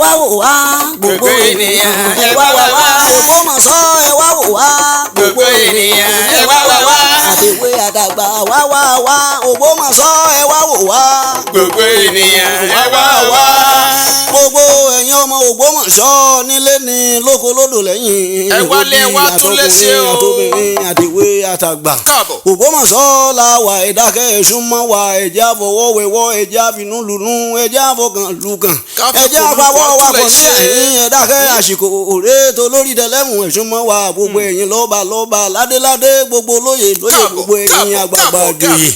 wá wò wá gbogbo ènìyàn ẹ wá wá wá Ògbómọ̀ṣọ́ ẹ wá wò wá gbogbo ènìyàn ẹ wá wá wá àtèwe àtàgbà wá wá wá Ògbómọ̀ṣọ́ ẹ wá wò wá gbogbo ènìyàn ẹ wá wá. gbogbo ẹ̀yin ọmọ Ògbómọ̀ṣọ́ nílé ní lóko lódò lẹ́yìn ẹ wálé ẹ wá tún lè ṣe o. àtobìnrin àtèwe àtàgbà káàbọ̀. Ògbómọ̀ṣọ́ la wà ẹ̀dákẹ́ ẹ̀sùnmọ́ wa ẹ̀jẹ̀ àfọwọ́wẹ́wọ́ ẹ̀jẹ̀ àfinúlùnú ẹ̀jẹ̀ àfọkàn lùkàn ẹ̀jẹ̀ àpawọ́ wa pọ̀ sí ẹ̀yìn ẹ̀dákẹ́ àsìkò òré tó lórí tẹlẹ́mù ẹ̀sùnmọ́ wa gbogbo ẹ̀yin lọ́ba lọ́ba ládéládé gbogbo lóyè lóyè gbogbo ẹ̀yin àgbààgbà gbèyè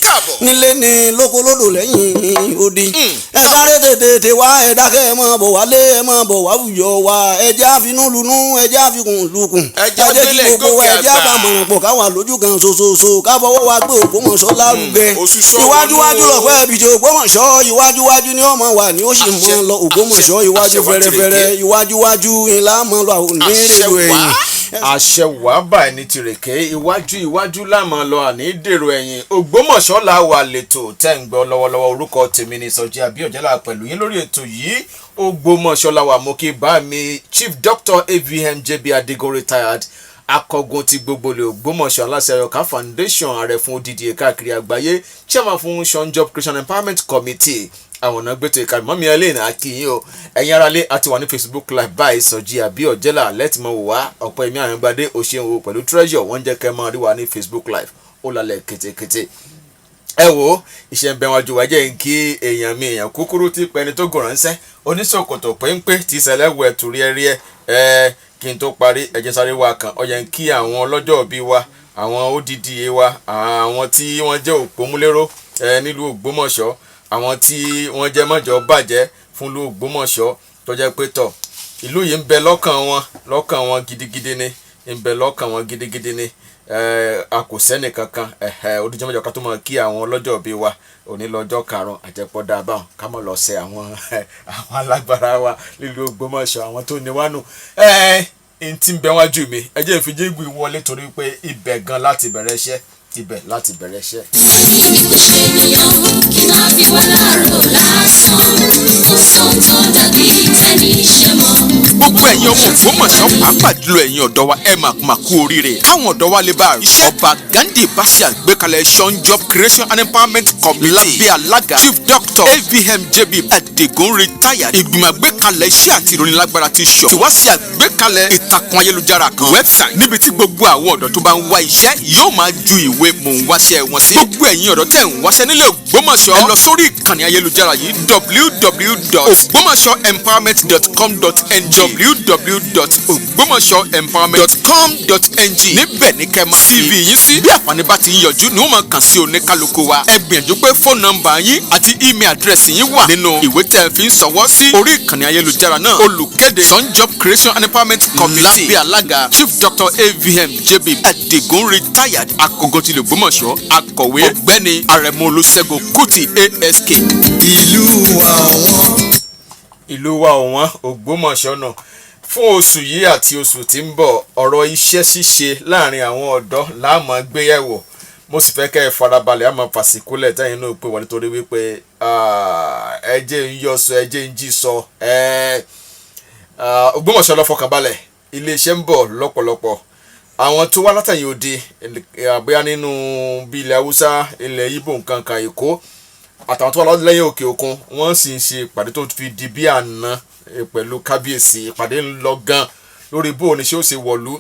nílé ní lóko lódò lẹ́yìn odi ẹ sáré tètè wá ẹ̀dákẹ́ ẹ máa bọ̀ wálé ẹ máa bọ̀ wá wùyọ̀ wa ẹ̀jẹ̀ àfinúlùnú ẹ̀jẹ̀ àfikùn lùkùn ẹ̀jẹ̀ kí gbogbo ẹ̀jẹ̀ àbàmọ̀ràn pọ̀ káwọn àlójú kan ṣoṣoṣo káfọwọ́ wa gbé Ògbómọ̀ṣọ́ lárugẹ iwájúwájú lọ́pẹ́ ìbìjẹ́ Ògbómọ̀ṣọ́ iwájúwájú ni ọmọ wa ni ó sì mọ́ lọ Ògbómọ̀ṣọ́ iwájú fẹ́rẹ́fẹ́rẹ́ iwájúwájú ńlá mọ́ lọ àwọn onírèlú ẹ̀yìn. àṣẹ wàá bà ní tìrèké iwájú láàmú lọ àní dèrò ẹ̀yìn Ògbómọ̀ṣọ́ la wà lẹ́tọ̀ tẹ́ ń gbọ́ lọ́wọ́lọ́wọ́ orúkọ tèmi ní Sọjí Abíọ́jẹ́lá pẹ̀lú yín lórí ètò yìí Ògbómọ̀ṣọ́ la wà mú kí bá mi Chief Dr. AVM JB Adigun retired akọgun ti gbogbo lè Ògbómọ̀ṣọ́ aláṣẹ Ayọ̀ká foundation ààrẹ fún odidi káàkiri àgbáyé chairman fún Sean Job Christian Empowerment Committee àwọn ọ̀nà gbẹ́tọ̀ ìkànnì mọ́mí ẹlẹ́yìn akínyìn o ẹ̀yin aráalé àti wà ní Facebook live báyìí Sọjí Abíọ́jẹ́lá lẹ́tìmọ̀ wò wá ọ̀pọ̀ ẹ̀mí àyàngbádé òṣèwò pẹ̀lú treasure wọ́n jẹ́ kẹ́ máa rí wa ní Facebook live ó lálẹ́ kétékété ẹ wo iṣẹ́ ń bẹ wájú wa jẹ́ kí èèyàn mi èèyàn kúkúrú tí pẹ́ni tó gùn ránṣẹ́ oníṣòkòtò péńpé ti sẹ̀lẹ̀wọ̀ ẹ̀tùrí ẹ̀rí ẹ̀ kí n tó parí ẹ̀jẹ̀ sáré wa kan ó yẹ kí àwọn ọlọ́jọ́ bí wa àwọn ODD wa àwọn tí wọ́n jẹ́ òpómúléró nílùú Ògbómọ̀ṣọ́ àwọn tí wọ́n jẹ́ mọ́jọ́ bàjẹ́ fún ìlú Ògbómọ̀ṣọ́ tó jẹ́ pé tọ̀ ìlú yìí ń bẹ lọ́kàn wọn gidigidi ni ń bẹ lọ́kàn wọn gidigidi ni a kò sẹ́ni kankan odijọ́ mẹ́jọ ká tó mọ̀ kí àwọn ọlọ́jọ́ bí wa òní lọ́jọ́ karùn-ún àjẹpọ̀ dábàá ká mọ̀ lọ sẹ àwọn alágbára wa nílùú Ògbómọ̀ṣọ́ àwọn tó ní wánú n tí ń bẹ wájú mi ẹ jẹ́ ìfijégbé wọlé torí pé ibẹ̀ gan láti bẹ̀rẹ̀ iṣẹ́ ibẹ̀ láti bẹ̀rẹ̀ iṣẹ́. ẹni kò ṣe ènìyàn kí náà fi wá láàárọ̀ lásán kò sóhun tó dàbí tẹ́ni ṣe mọ́. gbogbo ẹ̀yin ọmọ Ògbómọ̀ṣọ́ pàápàá jùlọ ẹ̀yin ọ̀dọ́ wa ẹ máa kú oríire káwọn ọ̀dọ́ wa lè bá iṣẹ́ ọba Gandhi bá ṣe àgbékalẹ̀ Sean Job Creation and Empowerment Committee lábẹ́ alága Chief Dr. AVM JB Adigun retired ìgbìmọ̀ àgbékalẹ̀ iṣẹ́ àti ìrónilágbára ti sọ tí wá sí àgbékalẹ̀ ìtàkùn ayélujára kan website níbi tí gbogbo àwọn ọ̀dọ́ tó bá ń wá iṣẹ́ yóò máa ju ìwé mò ń wáṣẹ́ wọn sí gbogbo ẹ̀yin ọ̀dọ́ tẹ̀ ń wáṣẹ́ nílẹ̀ Ògbómọ̀ṣọ́ ẹ lọ sórí ìkànnì ayélujára yìí www.ogbomosoempowerment.com.ng www.ogbomosoempowerment.com.ng níbẹ̀ ní kẹ́ máa CV yín sí bí àǹfààní bá ti ń yọjú ni wọ́n máa kàn sí oníkálukú wa ẹ gbìyànjú pé fóònù nọ́mbà yín àti email address yín wà nínú ìwé tẹ́ fi ń ṣọwọ́ sí orí ìkànnì ayélujára náà olùkéde Sean Job Creation and Empowerment Committee lábẹ́ alága Chief Dr. AVM JB Adigun retired akọgun tilẹ̀ Ògbómọ̀ṣọ́ akọ̀wé ọ̀gbẹ́ni Arẹ̀mú Olúṣẹ́gun Kútì ASK. ìlú wa ọ̀wọ́n Ògbómọ̀ṣọ́ náà fún oṣù yìí àti oṣù tí ń bọ̀ ọ̀rọ̀ iṣẹ́ ṣíṣe láàrin àwọn ọ̀dọ́ la máa gbéyẹ̀wò mo sì fẹ́ kẹ́ ẹ farabalẹ̀ àmọ́ fàṣíkúlẹ̀ tẹ́yìn náà pé wọ́n nítorí wípé ẹjẹ́ ń yọ sọ ẹjẹ́ ń jí sọ Ògbómọ̀ṣọ́ lọ fọkànbalẹ̀ iléeṣẹ́ ń bọ̀ lọ́pọ̀lọpọ̀ àwọn tó wá látàyè òde àbúyá nínú bí ilẹ̀ Haúsá ilẹ̀ Ìgbò nǹkan kan Èkó àtàwọn tó wá lẹ́yìn òkè òkun wọ́n sì ń ṣe ìpàdé tó fi di bí àná pẹ̀lú kábíyèsí ìpàdé ń lọ gan lórí bó ní ṣé ó ṣe wọ̀lú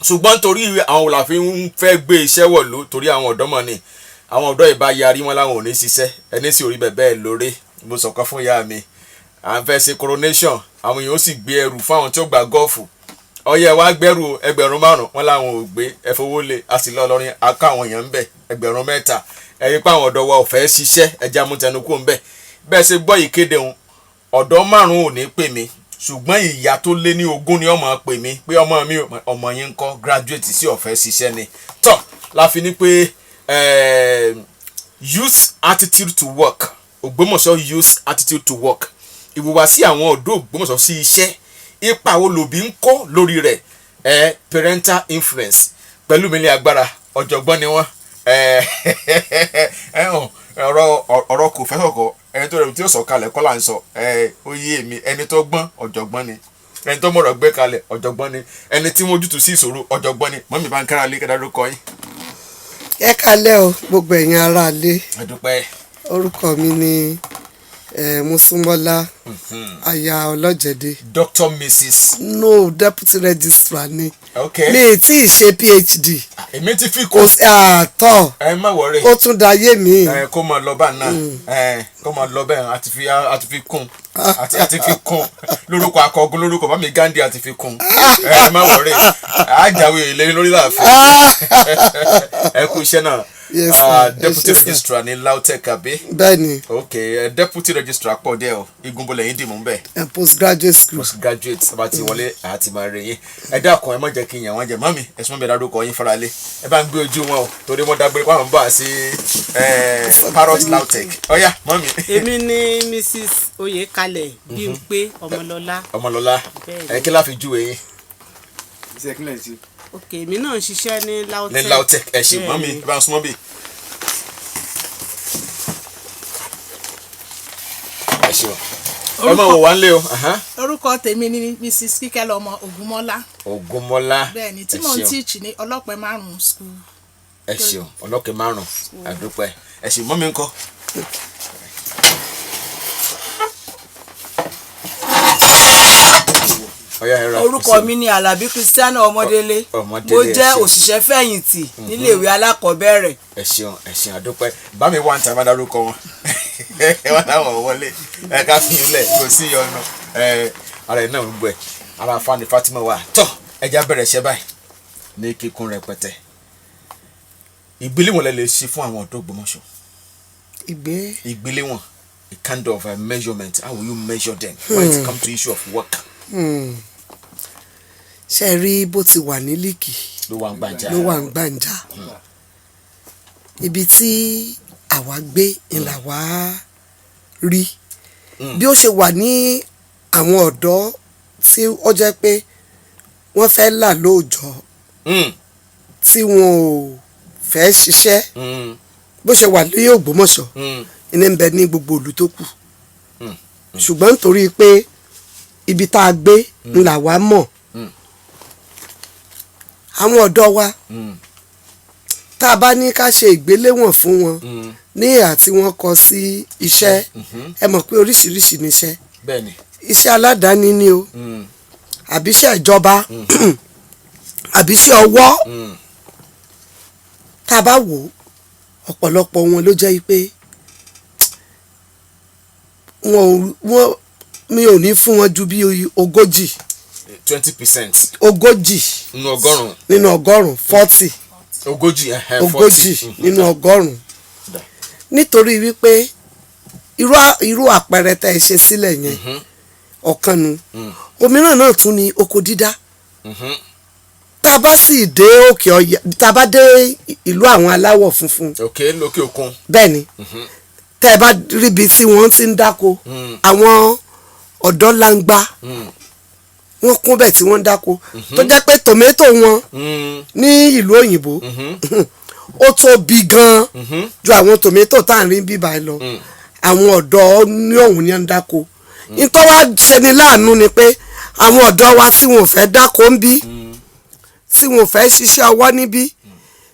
ṣùgbọ́n torí àwọn òlàfin ń fẹ́ gbé iṣẹ́ wọ̀lú torí àwọn ọ̀dọ́ mọ̀ ni àwọn ọ̀dọ́ ìbá yarí wọn láwọn ò ní ṣiṣẹ́ ẹni sì orí bẹ́ẹ̀ lórí mo sọ̀kan fún ìyá mi à ń fẹ́ ṣe coronation àwọn èèyàn ó sì gbé ẹrù fún àwọn tí ó gba gọ́ọ̀fù ọyẹ wa gbẹrù 5,000 wọn làwọn ò gbé ẹfowólé a sì lọ lọrin aká àwọn èèyàn ń bẹ 3,000 ẹ̀yin pa àwọn ọ̀dọ́ wa ò fẹ́ ṣiṣẹ́ ẹja mútẹnukú ń bẹ bẹ́ẹ̀ ṣe gbọ́ ìkéde òun ọ̀dọ́ 5 ò ní pè mí ṣùgbọ́n ìyá tó lé ní 20 ni ọmọ pè mí pé ọmọ yín ń kọ́ graduate sí ọ̀fẹ́ ṣiṣẹ́ ni tọ́ la fi ní pé youth attitude to work Ògbómọ̀ṣọ́ youth attitude to work ìhùwàsí àwọn ọ̀dọ́ Ògbómọ̀ṣọ́ sí iṣẹ́ ipa wo lòbí ń kó lórí rẹ̀ parental influence pẹ̀lú mi ní agbára ọ̀jọ̀gbọ́n ni wọ́n ọ̀rọ̀ kò fẹ́ sọ̀kọ̀ ẹni tó rẹ̀ tí ó sọ kalẹ̀ kọ́ là ń sọ ó yé mi ẹni tó gbọ́n ọ̀jọ̀gbọ́n ni ẹni tó mọ̀rọ̀ gbé kalẹ̀ ọ̀jọ̀gbọ́n ni ẹni tí wọ́n ojútùú sí ìṣòro ọ̀jọ̀gbọ́n ni mọ́mí bá ń kára lé kẹ́dá lórúkọ yín. ẹ kálẹ́ o gbogbo ẹ̀yin ará ilé. a dúpẹ́. orúkọ mi ni Mosúnmọ́lá aya Ọlọ́jẹ̀dé. Dr. Mrs. no deputy registrar ni. okay. mi tí ì ṣe PhD. èmi ti fi kó. kò sí àtọ̀. ẹ má wọrẹ. ó tún dayé mi. kó máa lọ bá náà kó máa lọ bẹ́ẹ̀ àti fi kún àti fi kún lórúkọ akọgun lórúkọ bá mi Gandhi àti fi kún ẹ má wọrẹ àjàwé ìlérí lórí láàfin ẹ kú iṣẹ́ náà. Yes, deputy registrar ní LAUTECH àbí. bẹ́ẹ̀ni. ok deputy registrar pọ̀ díẹ̀ o igunbọlẹ̀ yín dì mú bẹ́ẹ̀. postgraduate school. postgraduate sábà ti wọlé àti máa rè yín ẹ dákun ẹ má jẹ́ kí n yàn wọ́n jẹ mọ́mí ẹ sún mọ́ mi dárúkọ yín faralé ẹ bá ń gbé ojú wọn o torí wọ́n dágbére pàmò bá a sí parrot LAUTECH ọ̀yá mọ́mí. èmi ni Mrs. Oyèkalẹ̀ Bímpé Ọmọlọ́lá. Ọmọlọ́lá kí la fi júwe yín. ok èmi náà ń ṣiṣẹ́ ní LAUTECH. ní LAUTECH ẹ ṣe mọ́mí ẹ bá ń súnmọ́ bí. ẹ ṣe o ẹ máa wò wá ń lé o. orúkọ tèmi ni Mrs. Kíkẹ́lọ́mọ Ògúnmọ́lá. Ògúnmọ́lá bẹ́ẹ̀ni tí mò ń tíìchì ní ọlọ́pẹ márùn-ún school. ẹ ṣeun ọlọ́pẹ márùn-ún àdúpẹ́ ẹ ṣe mọ́mí ńkọ́. orúkọ mi ni Alábí Christiana Ọmọdélé mo jẹ́ òṣìṣẹ́ fẹ̀yìntì níléèwé alákọ̀ọ́bẹ̀rẹ̀. ẹ ṣeun àdúpẹ́ bá mi wá ń tàn bá dárúkọ wọn wọn náà wọlé ẹ ká fi yín lẹ kò sí ọ̀nà ara ẹ̀ náà ń gbọ́ ẹ̀ ara Fani Fatima wà tọ́ ẹja bẹ̀rẹ̀ ṣẹ́ báyìí ní kíkún rẹpẹtẹ ìgbéléwọ̀n lẹ lè ṣe fún àwọn ọ̀dọ́ Ògbómọ̀ṣọ́. ìgbéléwọ̀n a kind of a measurement how will you measure them when it comes to issue of work. ṣe rí bó ti wà ní líkì ló wà ń gbàǹjà ibi tí àwa gbé ìlà wá rí bí ó ṣe wà ní àwọn ọ̀dọ́ tí ó jẹ́ pé wọ́n fẹ́ là lóòjọ́ tí wọn ò fẹ́ ṣiṣẹ́ bó ṣe wà ní Ògbómọ̀ṣọ́ iná ń bẹ ní gbogbo ìlú tó kù ṣùgbọ́n nítorí pé ibi tá a gbé ńlá wa mọ̀ àwọn ọ̀dọ́ wa tá a bá ní ká ṣe ìgbéléwọ̀n fún wọn ní ìhà tí wọ́n kọ sí iṣẹ́ ẹ mọ̀ pé oríṣiríṣi níṣẹ́ iṣẹ́ aládàáni ni o àbíṣẹ́ ìjọba àbíṣẹ́ ọwọ́ tá a bá wò ọ̀pọ̀lọpọ̀ wọn ló jẹ́ pé mi ò ní fún wọn ju bí 20%. ogójì nínú ọgọ́rùn 40. ogójì nínú ọgọ́rùn nítorí wípé irú àpẹẹrẹ tá ẹ ṣe sílẹ̀ yẹn ọ̀kan nu òmíràn náà tún ni oko dídá tá a bá sì dé òkè ọya tá a bá dé ìlú àwọn aláwọ̀ funfun lókè òkun bẹ́ẹ̀ ni tẹ́ ẹ bá ríbi tí wọ́n ti ń dáko àwọn ọ̀dọ́ langba wọ́n kún bẹ́ẹ̀ tí wọ́n ń dáko tó jẹ́ pé tòmẹ́tò wọn ní ìlú òyìnbó ó tóbi gan ju àwọn tòmẹ́tò tá à ń rí bíbá lọ àwọn ọ̀dọ́ ní ọ̀hún ní ń dáko nítorí wá ṣe ni láàánú ni pé àwọn ọ̀dọ́ wa tí wọn ò fẹ́ dáko ń bí tí wọn ò fẹ́ ṣiṣẹ́ ọwọ́ níbí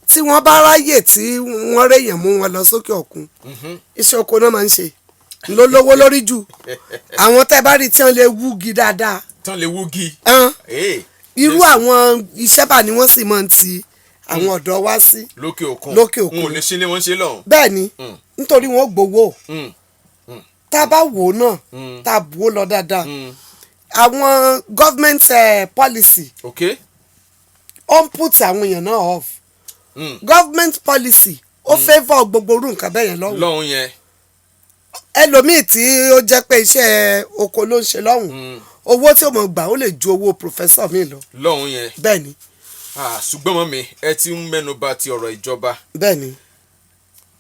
tí wọ́n bá ráyè tí wọ́n réyàn mú wọn lọ sókè òkun iṣẹ́ oko náà máa ń ṣe ló lówó lórí jù àwọn tẹ́ bá rí tí wọ́n lè wúgi dáadáa tán lè wúgi irú àwọn iṣẹ́ bá ni wọ́n sì máa ń ti àwọn ọ̀dọ́ wá sí lókè òkun n ò lè ṣe ni wọ́n ṣe lọ́hùn. bẹ́ẹ̀ ni nítorí wọ́n gbowó tá a bá wò ó náà tá a bù ó lọ dáadáa àwọn government policy ó ń put àwọn èèyàn náà off government policy ó favour gbogbo orú nǹkan bẹ́ẹ̀ yẹn lọ́hùn yẹn ẹlòmíì tí ó jẹ́ pé iṣẹ́ oko ló ń ṣe lọ́hùn owó tí ó mọ̀ gbà ó lè ju owó professor mi lọ. lọ́hùn yẹn bẹ́ẹ̀ ni. ṣùgbọ́n mọ́ mi ẹ ti ń mẹ́nu bà ti ọ̀rọ̀ ìjọba. bẹ́ẹ̀ ni.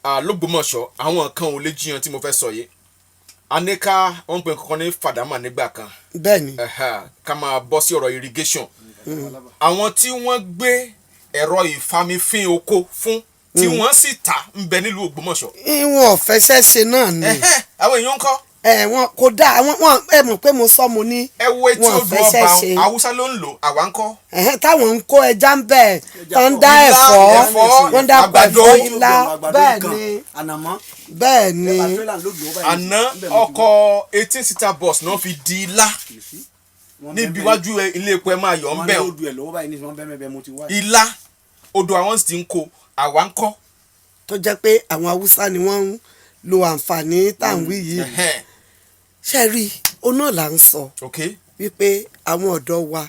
l'Ógbómọ̀ṣọ́ àwọn kan ò lè jiyàn tí mo fẹ́ sọ yìí aneka wọn pe nǹkan ní fàdámà nígbà kan. bẹ́ẹ̀ ni. ká máa bọ́ sí ọ̀rọ̀ irrigation. àwọn tí wọ́n gbé ẹ̀rọ ìfamifín oko fún tí wọ́n sì ta ń bẹ nílùú Ògbómọ̀ṣọ́. ìwọ̀n ọ̀fẹ́sẹ̀ ṣe náà ni àwọn èèyàn ń kọ́. wọn kò dáa wọn ẹ mọ̀ pé mo sọ mo ní ẹ wo etí odò ọba Haúsá ló ń lò àwa ń kọ́. táwọn ń kó ẹja ń bẹ̀ tó ń dá ẹ̀fọ́ wọ́n dá àgbàdo ilá bẹ́ẹ̀ ni àná ọkọ̀ 18-seater bus náà fi di ilá níbi iwájú ilé epo ẹ máa yọ̀ ń bẹ̀ ilá odò àwọn sì ti ń kó àwa ń kọ́. tó jẹ́ pé àwọn Haúsá ni wọ́n ń lo àǹfààní táwọn yìí ṣe rí o náà là ń sọ wípé àwọn ọ̀dọ́ wa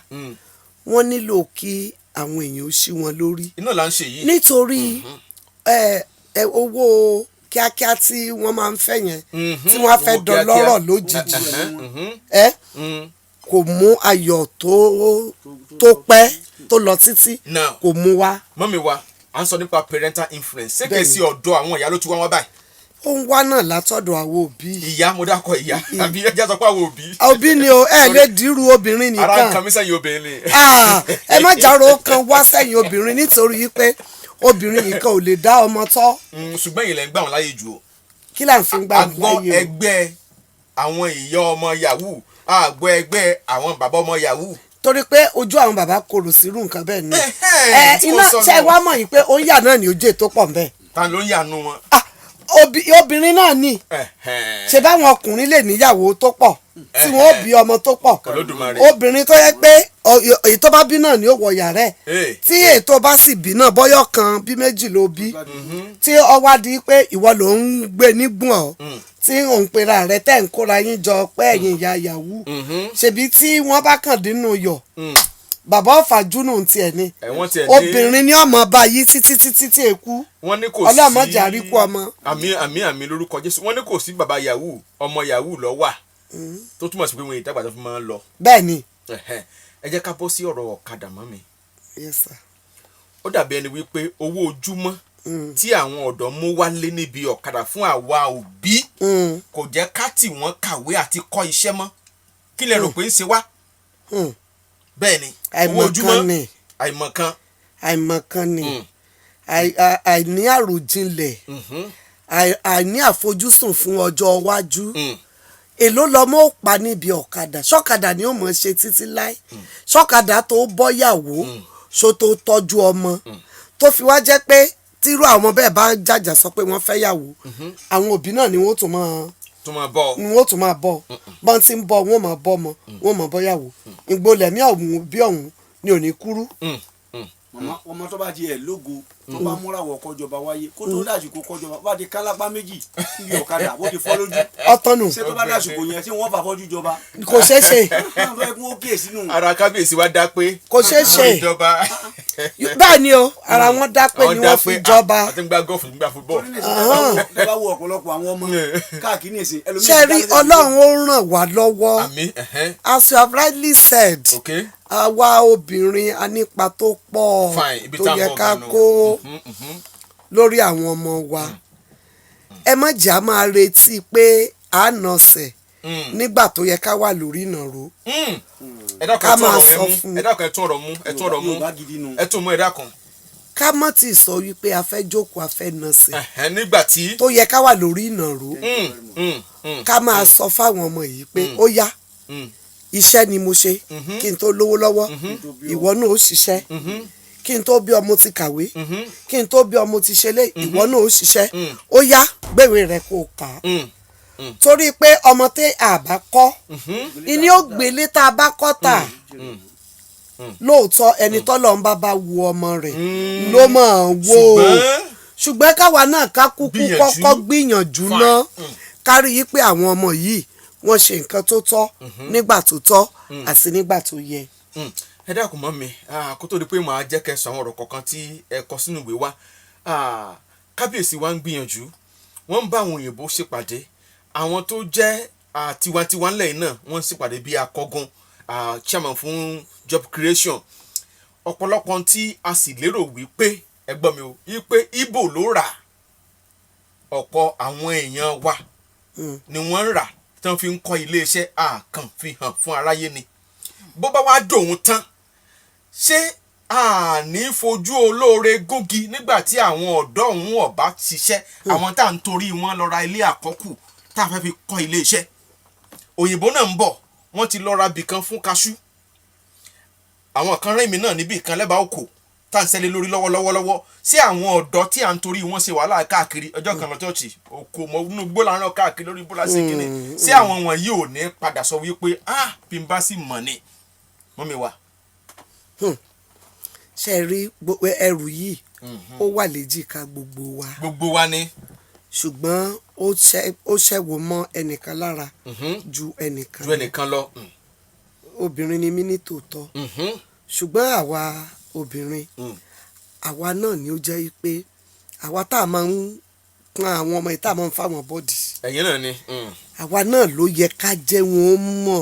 wọ́n nílò kí àwọn èèyàn ó ṣí wọn lórí iná là ń ṣe yìí nítorí owó kíákíá tí wọ́n máa ń fẹ́ yẹn tí wọ́n á fẹ́ dọlọ́rọ̀ lójijì kò mú ayọ̀ tó pẹ́ tó lọ títí kò mú wá. mọ́mí wa à ń sọ nípa parental influence ṣé kìí sí ọ̀dọ̀ àwọn ìyá ló ti wá wọn báyìí. ó ń wá náà látọ̀dọ̀ àwọn òbí. ìyá mo dákọ̀ ìyá àbí ẹja sọ pé àwọn òbí. òbí ni o ẹ lè dírú obìnrin nìkan. ara nǹkan mi sẹ́yìn obìnrin ni. ẹ má jàrò kan wá sẹ́yìn obìnrin nítorí pé obìnrin nìkan ò lè dá ọmọ tọ́. ṣùgbọ́n ìyẹn lẹ́ ń gbà wọ́n láyè jù o. kí là ń fi gbà wọ́n láyè o. àgbọ̀ ẹgbẹ́ àwọn ìyá ọmọ yahoo àgbọ̀ ẹgbẹ́ àwọn bàbá ọmọ yahoo. torí pé ojú àwọn bàbá korò sírú nǹkan bẹ́ẹ̀ ni. iná ṣe wá mọ̀ yìí pé ó ń yà náà ní ojú ètò pọ̀ nbẹ̀. ta ló ń yànú wọn. obìnrin náà ni ṣe báwọn ọkùnrin lè níyàwó tó pọ̀ tí wọn ó bí ọmọ tó pọ̀ obìnrin tó yẹ pé èyí tó bá bí náà ni ó wọ yàrá ẹ̀ tí èyí tó bá sì bí náà bọ́yọ̀ kan bí méjì ló bí tí ó wá di pé ìwọ ló ń gbé nígbọ̀n ọ́ tí òun pera rẹ̀ tẹ̀ ń kóra yín jọ pé ẹ̀yin ìyá yahoo ṣèbí tí wọ́n bá kàn dínú yọ̀ bàbá ọ̀fàjúnù tiẹ̀ ni obìnrin ni ọmọ bá yí títí tí èkú ọlọ́mọjà rí kú ọmọ. àmì lórúkọ Jésù wọ́n ní kò sí bàbá yahoo ọmọ yahoo lọ wà tó túmọ̀ sí pé wọn ìdàgbà tó fi máa ń lọ. bẹ́ẹ̀ ni. ẹ jẹ́ ká bọ́ sí ọ̀rọ̀ ọ̀kadà mọ́ mi. Yes sir. ó dàbí ẹni wípé owó ojúmọ́ tí àwọn ọ̀dọ́ mú wálé níbi ọ̀kadà fún àwa òbí kò jẹ́ ká tì wọ́n kàwé àti kọ́ iṣẹ́ mọ́ kí lẹ rò pé ń ṣe wá. bẹ́ẹ̀ ni owó ojúmọ́ àìmọ̀kan ni àìní àròjinlẹ̀ àìní àfojúsùn fún ọjọ́ iwájú èló lọmọ ò pa níbi ọ̀kadà ṣọ́kadà ni ó mọ̀ ṣe títí láì ṣọ́kadà tó bọ́yàwó ṣó tó tọ́jú ọmọ tó fi wá jẹ́ pé tírú àwọn bẹ́ẹ̀ bá jàjà sọ pé wọ́n fẹ́ yàwó àwọn òbí náà ni wọ́n tún máa bọ̀ bọ́n ti ń bọ̀ wọ́n máa bọ́ ọmọ wọ́n máa bọ́ yàwó ìgbolẹ̀mí ọ̀hún bí ọ̀hún ni ò ní kúrú. ọmọ tó bá di ẹ lógo tó bá múra wọ kọjọba wáyé kó tó dàsìkò kọjọba bá di kálápá méjì níbi ọ̀kadà bó ti fọ́ lójú. ọtọ́nù. ṣé tó bá dàsìkò yẹn tí wọ́n fà fọ́jú jọba. kò ṣeé ṣe. ara kábíyèsí wa dá pé. kò ṣeé ṣe. bẹ́ẹ̀ ni o ara wọn dá pé ni wọ́n fi jọba. àti gbá gọ́ọ̀fù gbá fútbọ́ọ̀lù. ẹ bá wo ọ̀pọ̀lọpọ̀ àwọn ọmọ káàkiri nìsín. ṣe rí Ọlọ́run ó ràn wá lọ́wọ́ as you have rightly said. Okay. àwa obìnrin a nípa tó pọ̀ tó yẹ ká kó lórí àwọn ọmọ wa ẹ má jà máa retí pé à ń nọsẹ̀ nígbà tó yẹ ká wà lórí ìnàró ká máa sọ fún ẹ dákun ẹ tún ọ̀rọ̀ mú ẹ tún mú ẹ dákun. ká mọ́ ti sọ wípé a fẹ́ jókòó a fẹ́ nọsẹ̀ nígbà tí tó yẹ ká wà lórí ìnàró ká máa sọ fáwọn ọmọ yìí pé ó yá iṣẹ́ ni mo ṣe kí n tó lówó lọ́wọ́ ìwọ náà ó ṣiṣẹ́ kí n tó bí ọmọ ti kàwé kí n tó bí ọmọ ti ṣe lé ìwọ náà ó ṣiṣẹ́ ó yá gbèwé rẹ kó kà á torí pé ọmọ tẹ àbá kọ́ ìní ó gbélé tá a bá kọ́ tà lóòótọ́ ẹni tọ́lọ́ ń bá wu ọmọ rẹ̀ ló máa wò ó ṣùgbọ́n káwa náà ká kúkú kọ́kọ́ gbìyànjú náà kárí yí pé àwọn ọmọ yìí wọ́n ṣe nǹkan tó tọ́ nígbà tó tọ́ àti nígbà tó yẹ. ẹ dákun mọ́ mi kó tó di pé màá jẹ́ kẹ́ sọ àwọn ọ̀rọ̀ kọ̀ọ̀kan tí ẹ kọ sínú ìwé wa kábíyèsí wa ń gbìyànjú wọ́n ń bá àwọn òyìnbó ṣèpàdé àwọn tó jẹ́ tiwantiwa ńlẹ̀ náà wọ́n ń ṣèpàdé bí akọ́gun chairman fún job creation ọ̀pọ̀lọpọ̀ tí a sì lérò wípé ẹgbọ́n mi ò wípé ibo ló rà ọ̀pọ̀ àwọn èèyàn wa ni wọ́n ń rà tí wọ́n fi ń kọ́ iléeṣẹ́ àkàn fi hàn fún aráyé ni bó bá wá dòun tán ṣé àní fojú olóore gúngi nígbà tí àwọn ọ̀dọ́ òun ọ̀bá ṣiṣẹ́ àwọn tá à ń torí wọn lọ ra ilé àkọ́kù tá a fẹ́ fi kọ́ ilé iṣẹ́ òyìnbó náà ń bọ̀ wọ́n ti lọ ra bìkan fún kaṣú àwọn kan rẹ́mi náà níbì kan lẹ́bàá òkò tá à ń ṣẹlẹ̀ lórí lọ́wọ́lọ́wọ́ sí àwọn ọ̀dọ́ tí à ń torí wọn ṣe wàhálà káàkiri ọjọ́ kan lọ chọ́ọ̀chì òkò mọ inú gbó làárọ̀ káàkiri lórí bóla sí kínní sí àwọn wọ̀nyí ò ní padà sọ wípé bí n bá sì mọ̀ ni mọ́mi wa. ṣe rí ẹrù yìí ó wà léjìká gbogbo wa. gbogbo wa ni. ṣùgbọ́n ó ṣẹ̀wò mọ́ ẹnìkan lára ju ẹnìkan lọ. obìnrin ni mí ní tòótọ́ ṣùgbọ́n àwa obìnrin àwa náà ni ó jẹ́ pé àwa tá a máa ń pọn àwọn ọmọ yìí tá a máa ń fáwọn bọ́ọ̀dì. ẹ̀yin náà ni. àwa náà ló yẹ ká jẹ́ wọn mọ̀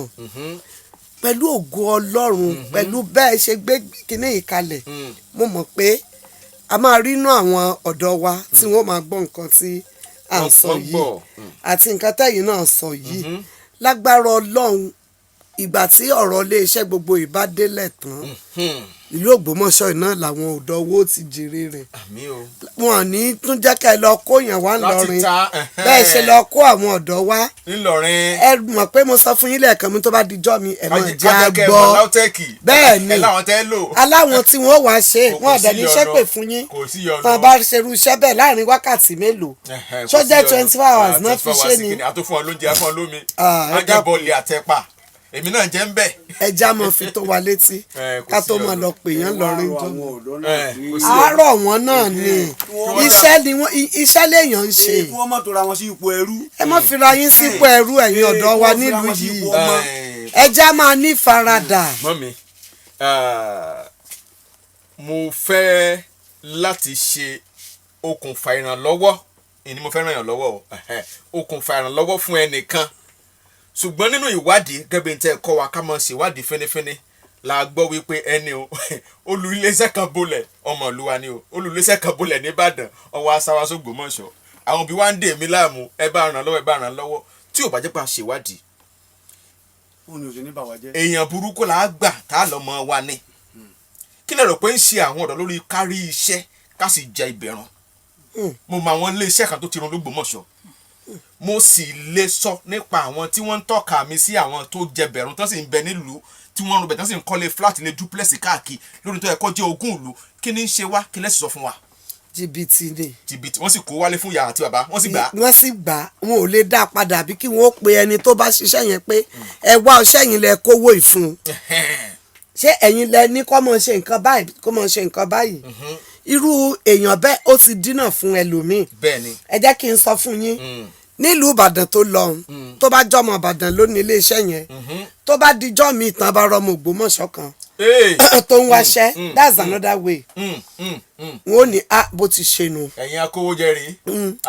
pẹ̀lú ògo Ọlọ́run pẹ̀lú bẹ́ẹ̀ ṣe gbé kinní yìí kalẹ̀ mo mọ̀ pé a máa rí inú àwọn ọ̀dọ́ wa tí wọ́n máa gbọ́ nǹkan tí à ń sọ yìí àti nǹkan tẹ́yìn náà sọ yìí lágbára Ọlọ́run ìgbà tí ọ̀rọ̀ iléeṣẹ́ gbogbo ìbá délẹ̀ tán ìlú Ògbómọ̀ṣọ́ iná làwọn ọ̀dọ́ owó ti jèrè rẹ̀ wọn ní tún jẹ́ ká ẹ lọ kó yàn wá ńlọrin bẹ́ẹ̀ ṣe lọ kó àwọn ọ̀dọ́ wá ńlọrin ẹ mọ̀ pé mo sọ fún yín lẹ́ẹ̀kan mi tó bá dijọ́ mi ẹ̀ mọ̀ jẹ́ àgbọ̀ bẹ́ẹ̀ ni aláwọn tí wọ́n wá ṣe wọ́n ọ̀dẹ̀ ní iṣẹ́ pè fún yín tán bá ṣerú iṣẹ́ bẹ́ẹ̀ láàrin wákàtí mélòó ṣó jẹ́ 24 hours náà fi ṣe ni èmi náà jẹ́ ń bẹ̀. ẹja mọ̀ fi tó wa létí ká tó mọ̀ lọ pè yán lọ́rin jọ. àárọ̀ wọn náà ni iṣẹ́ lèèyàn ń ṣe. kí wọ́n má tora wọn sí ipò ẹrú. ẹ má fira yín sí ipò ẹrú ẹ̀yin ọ̀dọ́ wa nílùú yìí. ẹja máa ní faradà. mọ́mi mo fẹ́ láti ṣe okùnfà ìrànlọ́wọ́ ìní mo fẹ́ ràn yàn lọ́wọ́ okùnfà ìrànlọ́wọ́ fún ẹnìkan ṣùgbọ́n nínú ìwádìí gẹ́gẹ́ bí tẹ́ kọ́ wa ká máa ṣèwádìí fínífíní la gbọ́ wípé ẹni o olú iléeṣẹ́ kan bolẹ̀ ọmọlúwa ni o olú iléeṣẹ́ kan bolẹ̀ nìbàdàn ọwọ́ asáwá s'Ògbómọ̀ṣọ́ àwọn òbí wa ń dè mí láàmú ẹ bá ràn lọ́wọ́ tí ò bá jẹ́ pa ṣèwádìí. èèyàn burúkú là á gbà tá a lọ mọ wa ni kí lè rò pé ń ṣe àwọn ọ̀dọ́ lórí kárí iṣẹ́ ká sì jẹ ìbẹ̀rùn mo mọ àwọn iléeṣẹ́ kan tó ti run l'Ògbómọ̀ṣọ́ mo sì lè sọ nípa àwọn tí wọ́n ń tọ́ka mi sí àwọn tó jẹ bẹ̀rùn tán sì ń bẹ nílùú tí wọ́n ń rúbẹ̀ tán sì ń kọ́lé flat ilé duplex káàkiri lórí tó yẹ kó jẹ́ ogún ìlú kí ni ń ṣe wá kí lẹ́sìn sọ fún wa. jìbìtì ni. jìbìtì wọ́n sì kó wálé fún ìyá àti bàbá wọ́n sì gbà. wọ́n sì gbà wọn ò lè dá a padà bí kí wọ́n pe ẹni tó bá ṣiṣẹ́ yẹn pé ẹ wá ọṣẹ́ yìí lẹ kówó ìfun ṣé ẹ̀yin lẹ ní kó máa ṣe nǹkan báyìí kó máa ṣe nǹkan báyìí irú èèyàn bẹ́ẹ̀ ó ti dínà fún ẹlòmíì. bẹ́ẹ̀ni. ẹ jẹ́ kí n sọ fún yín nílùú Ìbàdàn tó lọ tó bá jọmọ Ìbàdàn lónìí iléeṣẹ́ yẹn tó bá dijọ́ mi ìtàn bá rọmọ Ògbómọ̀ṣọ́ kan tó ń wáṣẹ́ that's another way wọn ò ní bó ti ṣe nu. ẹ̀yin akówó jẹ rí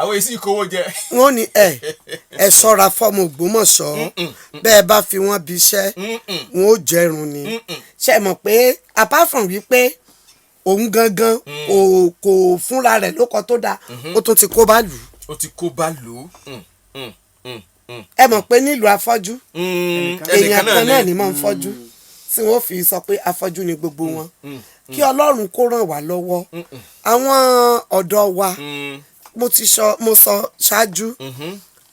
àwọn èsì ìkówó jẹ. wọn ò ní ẹ ṣọ́ra fọ́mọ Ògbómọ̀ṣọ́ bẹ́ẹ̀ bá fi wọ́n bí iṣẹ́ wọn ò jẹrun ni ṣe mọ̀ pé apart from wípé òun gangan kò fúnra rẹ̀ lóko tó dáa ó tún ti kó bá lù ú. ó ti kó bá lù ú. ẹ mọ̀ pé nílùú afọ́jú èèyàn kan náà ni máa ń fọ́jú tí wọ́n fi sọ pé afọ́jú ni gbogbo wọn kí Ọlọ́run kó ràn wá lọ́wọ́ àwọn ọ̀dọ́ wa mo sọ ṣáájú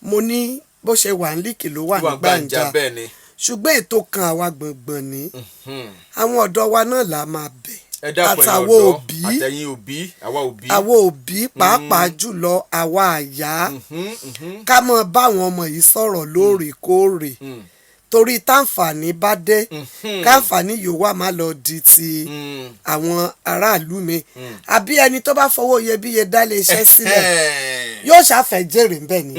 mo ní bó ṣe wà ní Líkì ló wà ní Gbàǹjà ṣùgbọ́n ètò kan àwa gbọ̀ngbọ̀n ní àwọn ọ̀dọ́ wa náà là máa bẹ̀ àtàwọn òbí àwọn òbí pàápàá jùlọ àwa àyà ká mọ báwọn ọmọ yìí sọ̀rọ̀ lóòrèkóòrè torí táǹfààní bá dé káǹfààní yóò wá má lọ di ti àwọn aráàlú mi àbí ẹni tó bá fọwọ́ iyebíye dá lè iṣẹ́ sílẹ̀ yóò ṣàfẹ́ jèrè ńbẹ̀ ni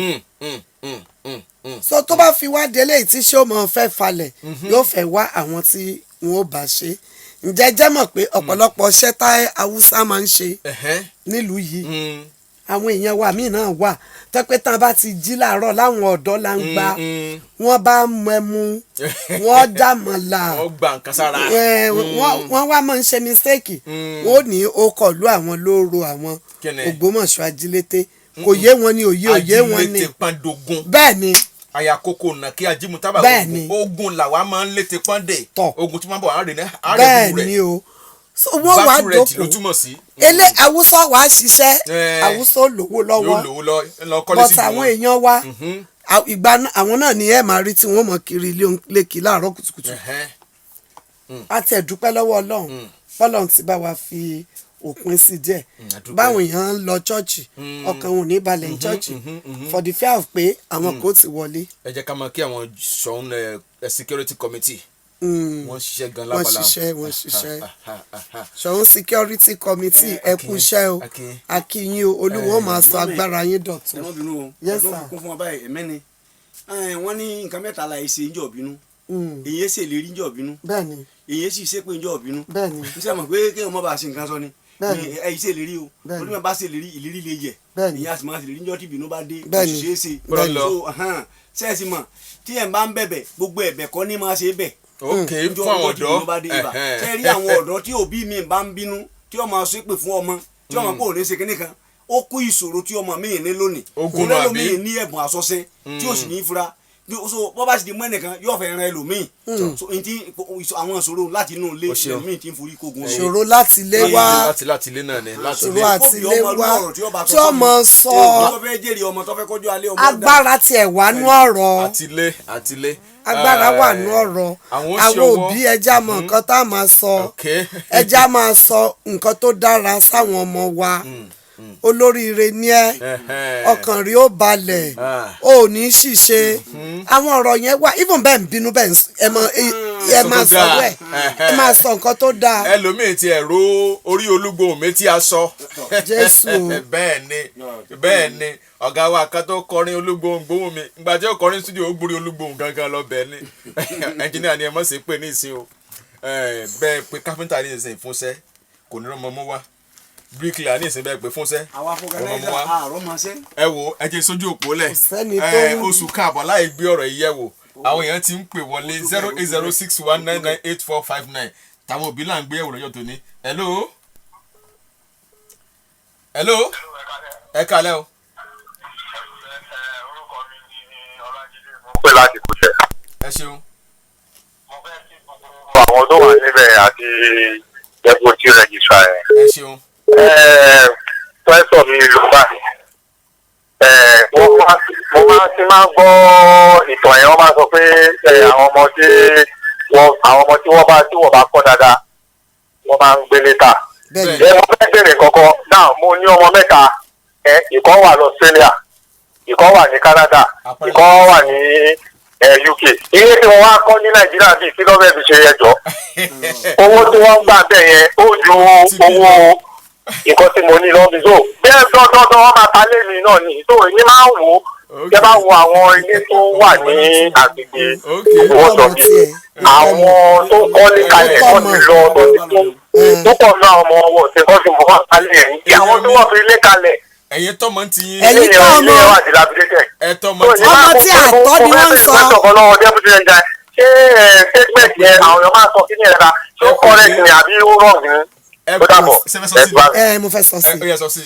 so tó bá fi wá délé tí ṣé ó mọ̀ fẹ́ falẹ̀ yóò fẹ́ wá àwọn tí wọn ò bá ṣe ǹjẹ́ jẹ́ mọ̀ pé ọ̀pọ̀lọpọ̀ iṣẹ́ tá Haúsá máa ń ṣe nílùú yìí àwọn èèyàn wa míì náà wà tọ́pẹ́ tán bá ti jí làárọ̀ láwọn ọ̀dọ́ là ń gba wọ́n bá mẹ́mu wọ́n dàmọ̀là wọ́n wá máa ń ṣe mistake wọ́n ò ní ó kọ̀lú àwọn lóru àwọn Ògbómọ̀ṣọ́ ajílété kò yé wọn ni òye wọn ni bẹ́ẹ̀ ni ayakoko na kí ajímútábà ogun làwa máa ń lété pọ́ndé ogun tí wọ́n bọ̀ àárẹ̀ ní àárẹ̀ rẹ̀. bẹ́ẹ̀ ni o so wọ́n wá battle ready ló jókòó túmọ̀ sí. ilé Haúsá wàá ṣiṣẹ́ Haúsá lówó yóò lọ́wọ́ lówó lọ kọ́lé sí but àwọn èèyàn wa ìgbà àwọn náà ni ẹ máa rí tí wọ́n mọ̀ kiri lẹ́kì láàárọ̀ kùtùkùtù a ti ẹ̀dúpẹ́ lọ́wọ́ Ọlọ́run Ọlọ́run ti bá wa fi òpin sí díẹ̀ báwọn èèyàn ń lọ chọ́ọ̀chì ọkàn wọn ò ní balẹ̀ ní chọ́ọ̀chì for the fear of pé àwọn kò ti wọlé. ẹ jẹ́ ká máa kí àwọn Ṣọ̀ún security committee wọ́n ṣiṣẹ́ gan lábala wọ́n ṣiṣẹ́ Ṣọ̀ún security committee ẹ kú iṣẹ́ o akínyìn o Olúwa máa sọ agbára yín dọ̀tun. ẹ má bínú o Yes, sir. kún fún wa báyìí ẹ̀mẹ́ni wọ́n ní nǹkan mẹ́ta la ṣe ń jọ bínú èyí ṣe lè rí ń jọ bínú bẹ́ẹ̀ni èyí sì ṣe pé ń jọ bínú bẹ́ẹ̀ni iṣẹ́ mọ̀ pé kéèyàn má bàa ṣe nǹkan sọ ni ẹ̀yìn ṣe lè rí o olùmọ̀ bá ṣe lè rí ìlérí lè yẹ èyí àti máa ṣe lè rí ń jọ tí ìbínú bá dé Bẹ́ẹ̀ni. ṣe ṣẹ́ẹ̀sì mọ̀ tí ẹ̀ bá ń bẹ̀bẹ̀ gbogbo ẹ̀bẹ̀ kọ́ ní máa ṣe bẹ̀ ok fún àwọn ọ̀dọ́ ṣe rí àwọn ọ̀dọ́ tí òbí mi bá ń bínú tí ọmọ ṣépè fún ọmọ tí ọmọ kò ní ṣe kíní kan ó kú ìṣòro tí ọmọ mi ní lónìí Ogun òun àbí? lẹ́lòmíì ní ẹ̀bùn àsọsẹ́ tí ó sì ní í fura so bọ́ bá sì di mọ́ ẹnìkan yóò fẹ́ ran ẹlòmíì so n ti àwọn ìṣòro láti inú ilé ẹlòmíì ti ń forí kógun ọ̀rọ̀. ṣòro láti lé wá láti ilé náà ni láti ṣòro ilé. àti lé wá tí ọmọ sọ tó fẹ́ jèrè ọmọ tó fẹ́ kọjú alẹ́ ọmọ dá. agbára tiẹ̀ wá nú ọ̀rọ̀ àti ilé. agbára wà nú ọ̀rọ̀ àwọn òbí ẹja mọ nǹkan tá a máa sọ ẹja máa sọ nǹkan tó dára sáwọn ọmọ wa olóríire ní ẹ ọkàn rí ó balẹ̀ ó ní ṣìṣe àwọn ọ̀rọ̀ yẹn wà even bẹ́ẹ̀ ń bínú bẹ́ẹ̀ ẹ máa sọ wẹ̀ ẹ máa sọ nǹkan tó dáa. ẹlòmíì ti ẹ̀rọ orí olúgbòhùn mi tí a sọ. Jésù. bẹ́ẹ̀ ni ọ̀gá wa kan tó kọrin olúgbòhùn gbóhùn mi ìgbà tí ó kọrin studio ó gbórí olúgbòhùn gangan lọ bẹ́ẹ̀ ni ẹnjìníà ni ẹ mọ̀ sí pé ní ìsìn o bẹ́ẹ̀ pé káfíńtà ní ìsìn ìfúnṣẹ́ kò ní rọ́mọ mú wá bíríkìlà ní ìsìn bẹ́ẹ̀ pé fúnṣẹ́ àwọn afọkànláìsà àárọ̀ máa ṣe. ẹ wo ẹ jẹ́ sójú òpó lẹ̀ oṣù káàbọ̀ láì gbé ọ̀rọ̀ yìí yẹ̀ wò àwọn èèyàn ti ń pè wọlé 08061998459 táwọn òbí là ń gbé ẹ̀wò lọ́jọ́ tòní. hello ẹ kálẹ́ o. orúkọ mi ni Ọlájídé mo pè láti kúṣẹ́. ẹ ṣeun. mo fẹ́ kí gbogbo àwọn tó wà níbẹ̀ àti deputy registrar ẹ̀. ẹ ṣeun. pẹ́sọ̀ mi ló bá mo máa ti máa ń gbọ́ ìtàn yẹn wọ́n máa sọ pé àwọn ọmọ tí wọ́n bá kọ́ dáadáa wọ́n máa ń gbé létà. mo fẹ́ bèrè kankan náà mo ní ọmọ mẹ́ta ìkan wà ní Australia ìkan wà ní Canada ìkan wà ní UK ilé tí wọ́n wá kọ́ ní Nàìjíríà bíi kí lọ́fẹ̀ẹ́ fi ṣe ẹjọ́ owó tí wọ́n ń gbà bẹ́ẹ̀ yẹn ó ju owó nǹkan tí mo ní lọ́bí so bẹ́ẹ̀ dọ́dọ́dọ́ wọ́n máa ta lé mi náà ní so èmi máa ń wò ó jẹ́ bá wo àwọn ilé tó wà ní àgbègbè Ògbómọ̀ṣọ́ àwọn tó kọ́lé kalẹ̀ tó ti lọ tó pọ̀ náà ọmọ ọwọ́ tí wọ́n ti mọ̀ wá kalẹ̀ yìí àwọn tó wọ́n fi lé kalẹ̀. ẹ̀yin tọ́mọ ti yín. ẹ̀yin tọ́mọ ẹ tọ́mọ ti ọmọ tí àtọ́ ni wọ́n ń sọ. ṣé statement yẹn àwọn èèyàn máa sọ kí ni ẹ̀ka ṣé correct ni àbí ó wrong ni. mo fẹ́ sọ sí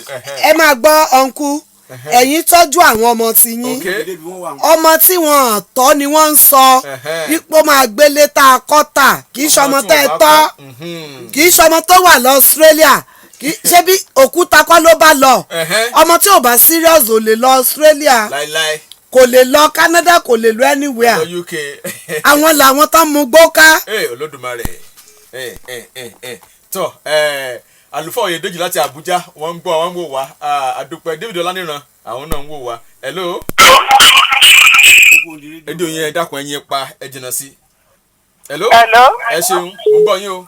ẹ máa gbọ́ ọ̀nkú ẹ̀yin tọ́jú àwọn ọmọ tí yín ọmọ tí wọ́n tọ́ ni wọ́n ń sọ ipò máa gbélé tá a kọ́tà kì í ṣọmọ tẹ́ ẹ tọ́ kì í ṣọmọ tó wà lọ Australia ṣé bí òkúta kọ́ ló bá lọ ọmọ tí ò bá serious ò lè lọ Australia kò lè lọ Canada kò lè lọ anywhere àwọn làwọn tán mú gbóká. Olódùmarè tọ àlùfáà Oyèdèjì láti Àbújá wọ́n ń gbọ́ àwọn ń wò wá àdúpẹ́ David Ọláníran àwọn náà ń wò wá. hello èdè òyìn ẹ dákun ẹ̀yin pa ẹ jìnnà sí. hello ẹ ṣeun mo gbọ́ yín o.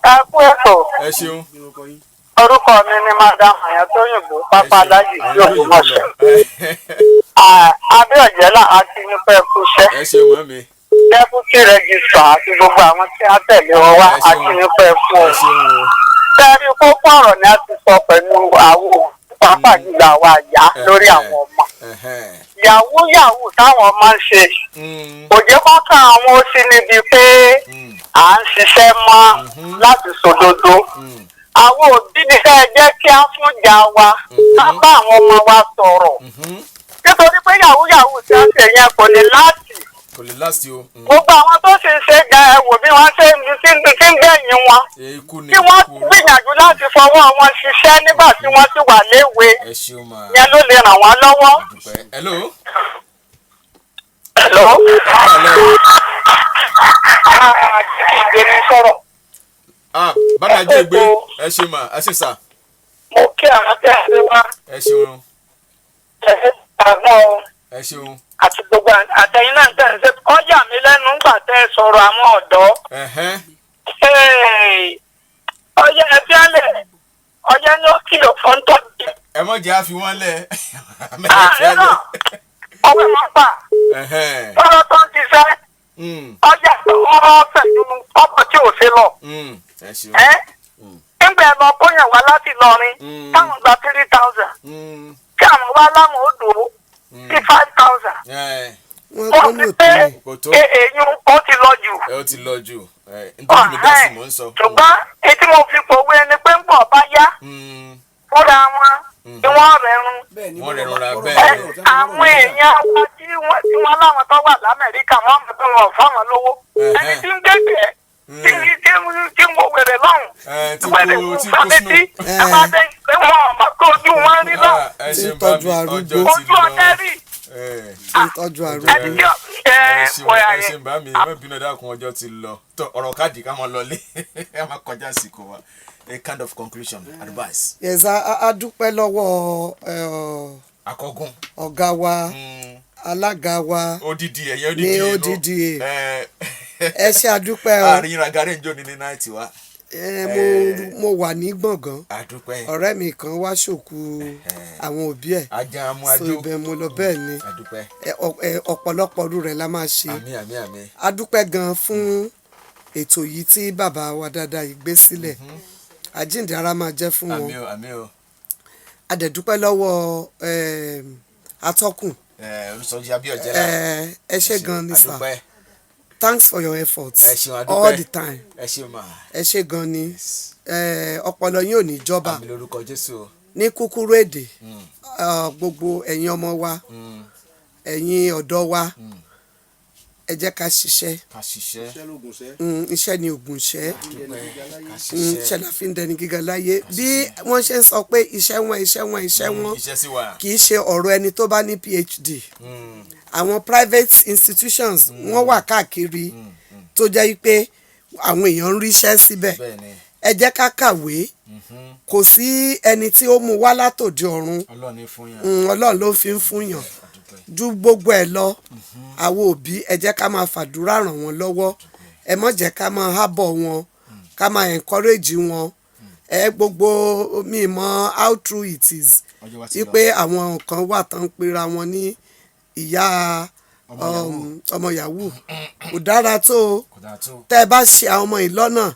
ẹ kú ètò. ẹ ṣeun. orúkọ mi ni madam Àyàntóyìnbó pápá alájì sí Ògbómọ̀ṣọ́. Abíọ́jẹ́lá àti nípa ẹkúṣẹ́. ẹ ṣeun mọ́ mi. deputy registrar àti gbogbo àwọn tí a tẹ̀lé wọn wá àti nípa ẹkú o. Tẹ́rí kókó ọ̀rọ̀ ni a ti sọ pẹ̀lú àwọn pápá jùlọ àwọn àyà lórí àwọn ọmọ. Yahoo táwọn máa ń ṣe kò jẹ́ kọ́kàn àwọn ó sí níbi pé à ń ṣiṣẹ́ mọ́ láti sòdodo. Àwọn òbí ni ẹ jẹ́ kí á fún ìjà wa ká bá àwọn ọmọ wa sọ̀rọ̀. Nítorí pé yahoo tí a ṣe yẹn kò lè láti. o. Gbogbo àwọn tó ṣe ṣe ga ẹ̀wò bí wọ́n ṣe ń gbẹ̀yìn wọn. tí wọ́n gbìyànjú láti fọwọ́ wọn ṣiṣẹ́ nígbà tí wọ́n ti wà léwe yẹn ló lè ràn wọ́n lọ́wọ́. hello. hello. ìgbéni sọ̀rọ̀. bàbá jẹ́ ìgbé ẹ ṣe mà ẹ ṣe sà. mo kí àwọn tẹ́ ẹ ṣe wá. ẹ ṣeun. ẹ ṣeun. àti gbogbo àtẹ̀yìn náà tẹ̀ ṣe kọjá mi lẹ́nu ńgbà tẹ́ ẹ sọ̀rọ̀ àwọn ọ̀dọ́. ọyẹ ẹbí alẹ̀ ọyẹ ní ó kìlọ̀ fún tọ́jú. ẹ mọ̀ jẹ́ àfi wọ́n lẹ̀. ààrẹ náà ọwọ́ máa bà. tọ́lọ́ tó ń ṣiṣẹ́. ọjà ọ̀rọ̀ pẹ̀lú ọkọ̀ tí ò ṣe lọ. nígbà ẹ̀ lọ kóyàn wá láti lọrin táwọn gba 3,000 kí àwọn wá láwọn ó dòó sí 5,000. mo ti pé èyí ó ti lọ jù. ó ti lọ jù nítorí mi dá sí mò ń sọ. ṣùgbọ́n etí mo fi pòwe ẹni pé ń bọ̀ bá yá fúnra wọn tí wọ́n rẹ̀rùn. wọ́n rẹ̀rùn ra bẹ́ẹ̀. àwọn èèyàn wa tí wọ́n láwọn tó wà lamẹ́ríkà wọ́n mọ̀ pé wọ́n fáwọn lówó. ẹni tí ń gbẹ̀gbẹ̀ tí mo wèrè lọ́hùn. wẹ̀rẹ̀ wù fàmẹ́tì àbádé pé wọ́n ọ̀mọ̀ kó ojú wọn rí náà. tí ń tọ́jú arúgbó. ojú ọ̀tẹ́ rí. tí ń tọ́jú arúgbó. ẹ ṣe bá mi ẹ bínú dákun ọjọ́ ti lọ tó ọ̀rọ̀ káàdì ká máa lọlé ẹ máa kọjá sí kò wá a kind of conclusion advice. yes a dúpẹ́ lọ́wọ́ akọ́gun ọ̀gá wa alága wa odidi ẹ̀yẹ ní odidi ẹ ṣe àdúpẹ́ o. àárín ragare ń jó ní náìtì wa. mo wà ní gbọ̀ngàn ọ̀rẹ́ mi kan wá ṣòkú àwọn òbí ẹ̀ so ibẹ̀ mo lọ bẹ́ẹ̀ ni ọ̀pọ̀lọpọ̀ ọdún rẹ̀ la máa ṣe a dúpẹ́ gan fún ètò yìí tí bàbá wa dáadáa yìí gbé sílẹ̀ àjíǹde ara máa jẹ́ fún wọn a dẹ̀ dúpẹ́ lọ́wọ́ atọ́kùn ẹ ṣé gan ni sà thanks for your efforts all the time ẹ ṣé gan ni ọpọlọ yín ò ní jọba ní kúkúrú èdè gbogbo ẹ̀yin ọmọ wa ẹ̀yin ọ̀dọ́ wa ẹ jẹ́ ká ṣiṣẹ́ iṣẹ́ ni ògùn iṣẹ́ iṣẹ́ la fi ń dẹni gíga láyé bí wọ́n ṣe ń sọ pé iṣẹ́ wọn kì í ṣe ọ̀rọ̀ ẹni tó bá ní PhD àwọn private institutions wọ́n wà káàkiri tó jẹ́ pé àwọn èèyàn ń ríṣẹ́ síbẹ̀ ẹ jẹ́ ká kàwé kò sí ẹni tí ó mú wá látòdì ọ̀run Ọlọ́run ló fi ń fúnyàn ju gbogbo ẹ̀ lọ àwọn òbí ẹ jẹ́ ká máa fàdúrà ràn wọ́n lọ́wọ́ ẹ má jẹ́ ká máa hábọ̀ wọn ká máa encourage wọn gbogbo mi mọ how true it is wípé àwọn kan wà tán ń pera wọn ní ìyá ọmọ yahoo kò dára tó tẹ́ ẹ bá ṣe àwọn ọmọ yìí lọ́nà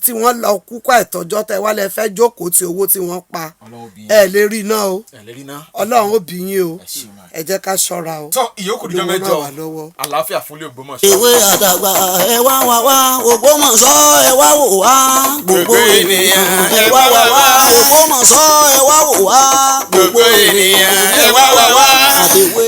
tí wọ́n lọ kúkọ́ ìtọ́jọ́ tẹ́ wá lẹ fẹ́ jókòó ti owó tí wọ́n pa ẹ lè rí iná o Ọlọ́run ó bí yín o ẹ jẹ́ ká ṣọ́ra o tọ́ ìyókù díjọ́ mẹ́jọ àlàáfíà fúnlé Ògbómọ̀ṣọ́. ìwé àtàgbà ẹ wá wá wá Ògbómọ̀ṣọ́ ẹ wá wò wá gbogbo ènìyàn ẹ wá wá wá Ògbómọ̀ṣọ́ ẹ wá wò wá gbogbo ènìyàn ẹ wá wá wá àdèwé